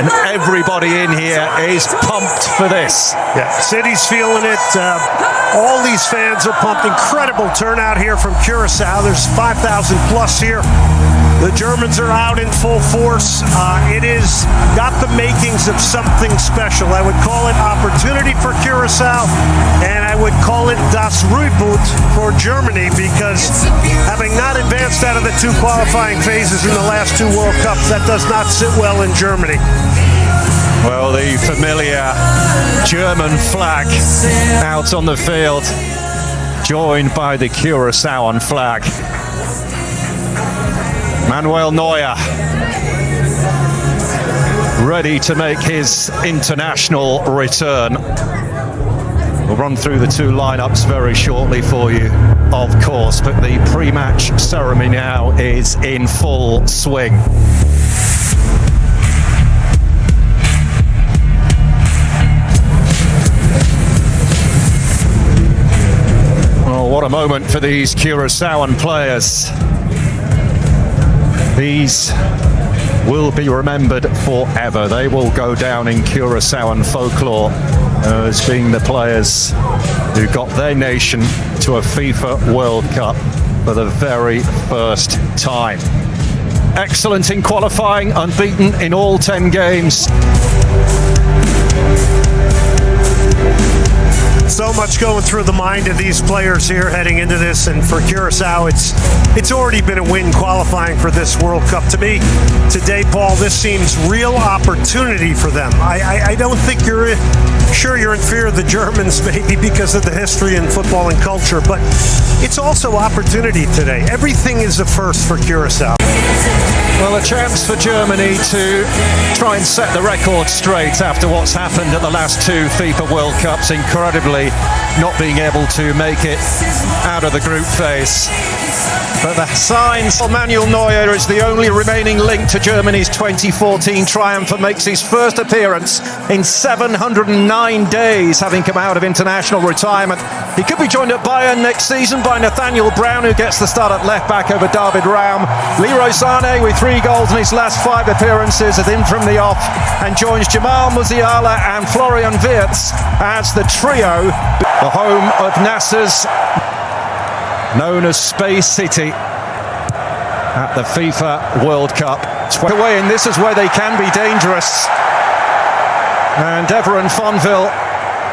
and everybody in here is pumped for this. Yeah, city's feeling it. All these fans are pumped. Incredible turnout here from Curacao. There's 5,000 plus here. The Germans are out in full force. It is got the makings of something special. I would call it opportunity for Curacao, and I would call it das Reboot for Germany, because having not advanced out of the two qualifying phases in the last two World Cups, that does not sit well in Germany. Well, the familiar German flag out on the field, joined by the Curaçaoan flag. Manuel Neuer, ready to make his international return. We'll run through the two lineups very shortly for you, of course, but the pre-match ceremony now is in full swing. Oh, what a moment for these Curaçaoan players. These will be remembered forever. They will go down in Curaçaoan folklore as being the players who got their nation to a FIFA World Cup for the very first time. Excellent in qualifying, unbeaten in all 10 games. So much going through the mind of these players here heading into this, and for Curacao, it's already been a win qualifying for this World Cup. To me, today, Paul, this seems real opportunity for them. I don't think you're in fear of the Germans, maybe because of the history in football and culture, but it's also opportunity today. Everything is a first for Curacao. Well, a chance for Germany to try and set the record straight after what's happened at the last two FIFA World Cups, incredibly not being able to make it out of the group phase. But the signs, Manuel Neuer is the only remaining link to Germany's 2014 triumph and makes his first appearance in 709 days, having come out of international retirement. He could be joined at Bayern next season by Nathaniel Brown, who gets the start at left-back over David Raum. Leroy Sané, with 3 goals in his last 5 appearances, is in from the off and joins Jamal Musiala and Florian Wirtz as the trio, the home of Nasser's, known as Space City, at the FIFA World Cup. Away, and this is where they can be dangerous. And Deveron Fonville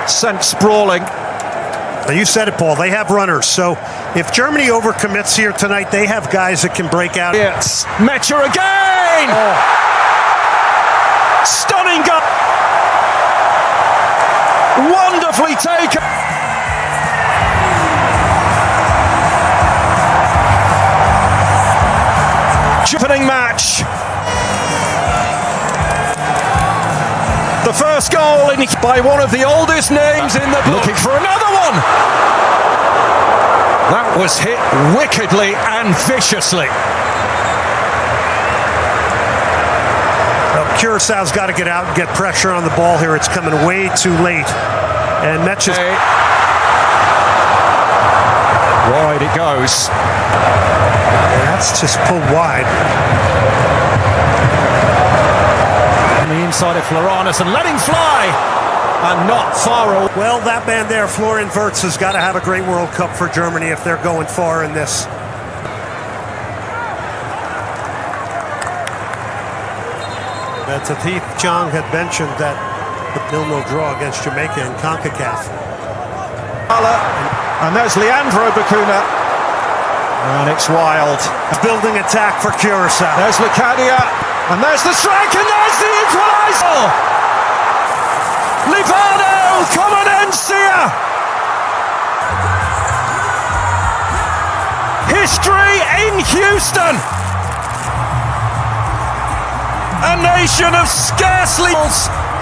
sent sprawling. Now, you said it, Paul. They have runners. So if Germany overcommits here tonight, they have guys that can break out. It's Mecha again! Oh. Stunning goal! Wonderfully taken! Opening match. The first goal by one of the oldest names in the book. Looking for another one. That was hit wickedly and viciously. Well, Curaçao's got to get out and get pressure on the ball here. It's coming way too late. And that's just... Wide it goes. That's just pulled wide. On the inside of Floranus and letting fly, and not far away. Well, that man there, Florian Wirtz, has got to have a great World Cup for Germany if they're going far in this. Tatif Chang had mentioned that the 0-0 draw against Jamaica in CONCACAF. And there's Leandro Bacuna. And it's wild. Building attack for Curacao. There's Lucadia. And there's the strike. And there's the equaliser. Livano Comenencia. History in Houston. A nation of scarcely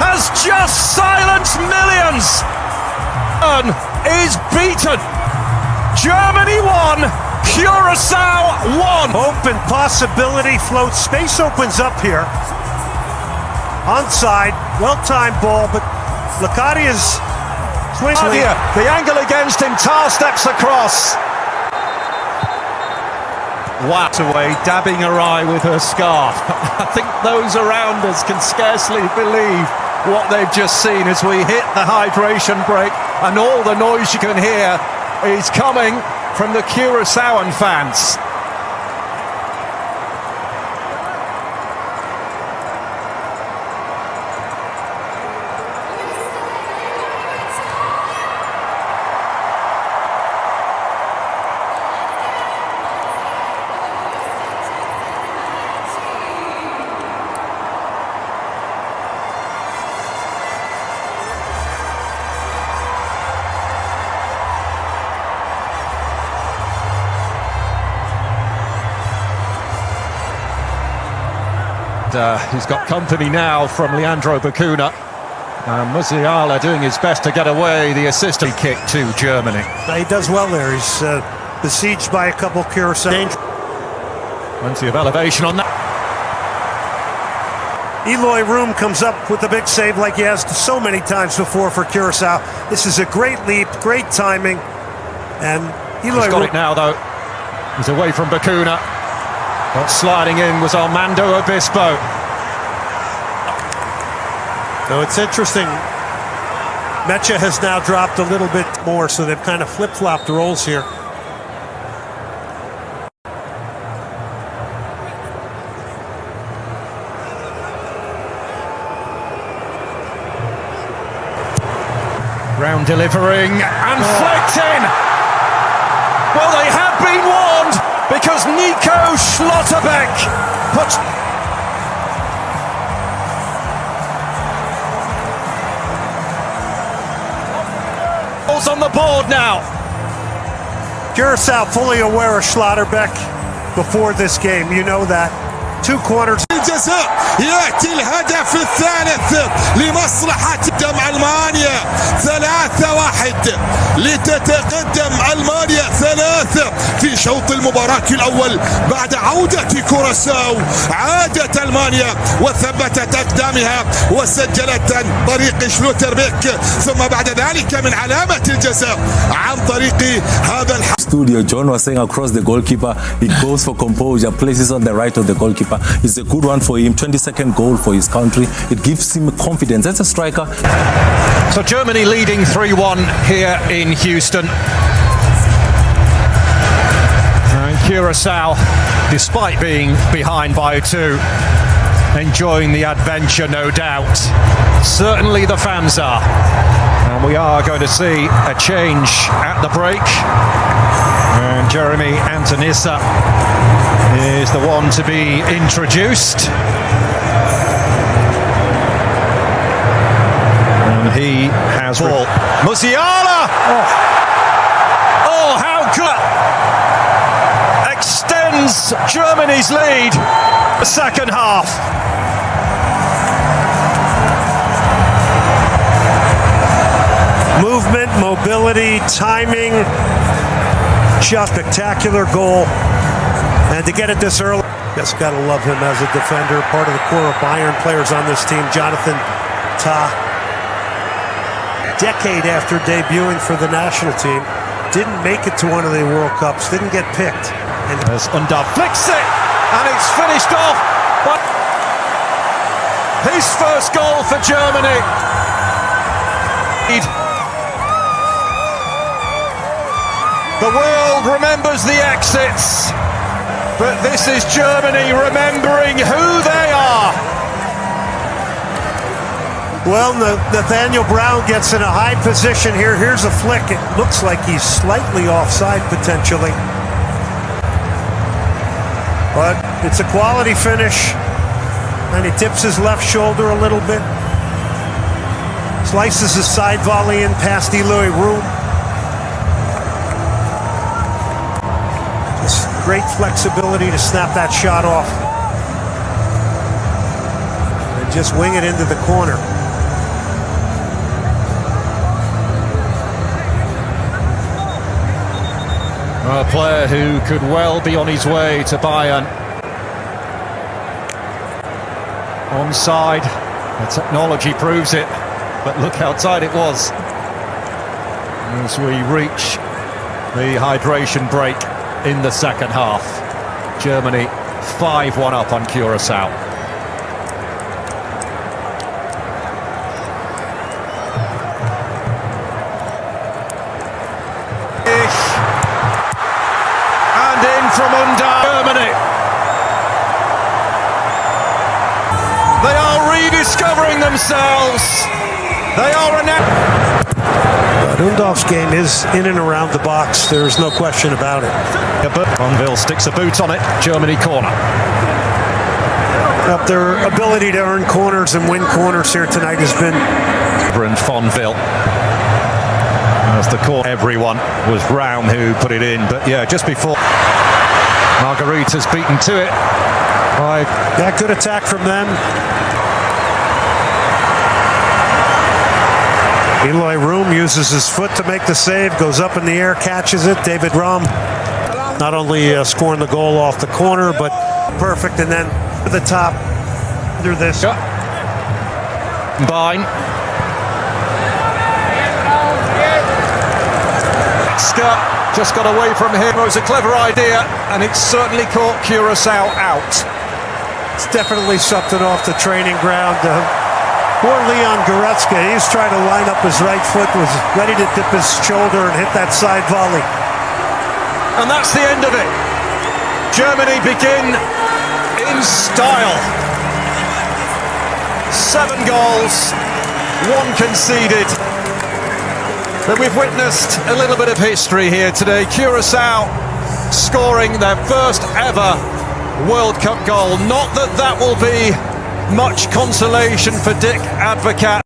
has just silenced millions. Is beaten. Germany won. Curacao won. Open possibility floats. Space opens up here. Onside. Well-timed ball, but Lacadia's swings. The angle against him. Tar steps across. Wow, away, dabbing her eye with her scarf. I think those around us can scarcely believe what they've just seen as we hit the hydration break, and all the noise you can hear is coming from the Curaçaoan fans. He's got company now from Leandro Bacuna. Musiala doing his best to get away the assistant kick to Germany. He does well there. He's besieged by a couple Curacao. Plenty of elevation on that. Eloy Room comes up with the big save like he has so many times before for Curacao. This is a great leap, great timing. And Eloy He's got it now, though. He's away from Bacuna. But sliding in was Armando Obispo. So it's interesting. Mecha has now dropped a little bit more, so they've kind of flip-flopped the roles here. Round delivering and flicked in. Well, they have been warned because Nico Schlotterbeck puts... on the board now. Curacao fully aware of Schlotterbeck before this game. You know that. Two corners. الجزاء يأتي الهدف الثالث لمصلحة ألمانيا 3-1 لتتقدم ألمانيا 3 في شوط المباراة الأول بعد عودة كوراساو. عادت ألمانيا وثبتت أقدامها وسجلت عن طريق شلوتربيك ثم بعد ذلك من علامة الجزاء عن طريق هذا Studio John was saying across the goalkeeper, he goes for composure, places on the right of the goalkeeper. It's a good one for him. 22nd goal for his country. It gives him confidence as a striker. So Germany leading 3-1 here in Houston. And Curacao, despite being behind by 2, enjoying the adventure, no doubt. Certainly the fans are. And we are going to see a change at the break. And Jeremy Antonissa is the one to be introduced. And he has ball. Musiala! Oh, how good! Extends Germany's lead the second half. Movement, mobility, timing. Just spectacular goal. And to get it this early, just got to love him as a defender. Part of the core of Bayern players on this team, Jonathan Tah. Decade after debuting for the national team, didn't make it to one of the World Cups, didn't get picked. And as Undar flicks it, and it's finished off. But his first goal for Germany. The world remembers the exits, but this is Germany remembering who they are. Well, Nathaniel Brown gets in a high position here. Here's a flick. It looks like he's slightly offside potentially. But it's a quality finish. And he tips his left shoulder a little bit. Slices his side volley in past Eloy Room. Just great flexibility to snap that shot off. And just wing it into the corner. A player who could well be on his way to Bayern. Onside, the technology proves it, but look how tight it was. As we reach the hydration break in the second half. Germany 5-1 up on Curacao. And in from under Germany. They are rediscovering themselves. They are Undorf's game is in and around the box. There's no question about it. Bonville sticks a boot on it. Germany corner. Their ability to earn corners and win corners here tonight has been. And Fonville. As the corner, everyone was Raum who put it in. But yeah, just before Margarita's beaten to it. That good attack from them. Eloy Room uses his foot to make the save, goes up in the air, catches it. David Raum not only scoring the goal off the corner, but perfect. And then to the top under this. Bine. Scott just got away from him. It was a clever idea, and it certainly caught Curacao out. It's definitely something off the training ground. Poor Leon Goretzka, he's trying to line up his right foot, was ready to dip his shoulder and hit that side volley. And that's the end of it. Germany begin in style. 7 goals, 1 conceded. But we've witnessed a little bit of history here today. Curacao scoring their first ever World Cup goal. Not that that will be much consolation for Dick Advocat.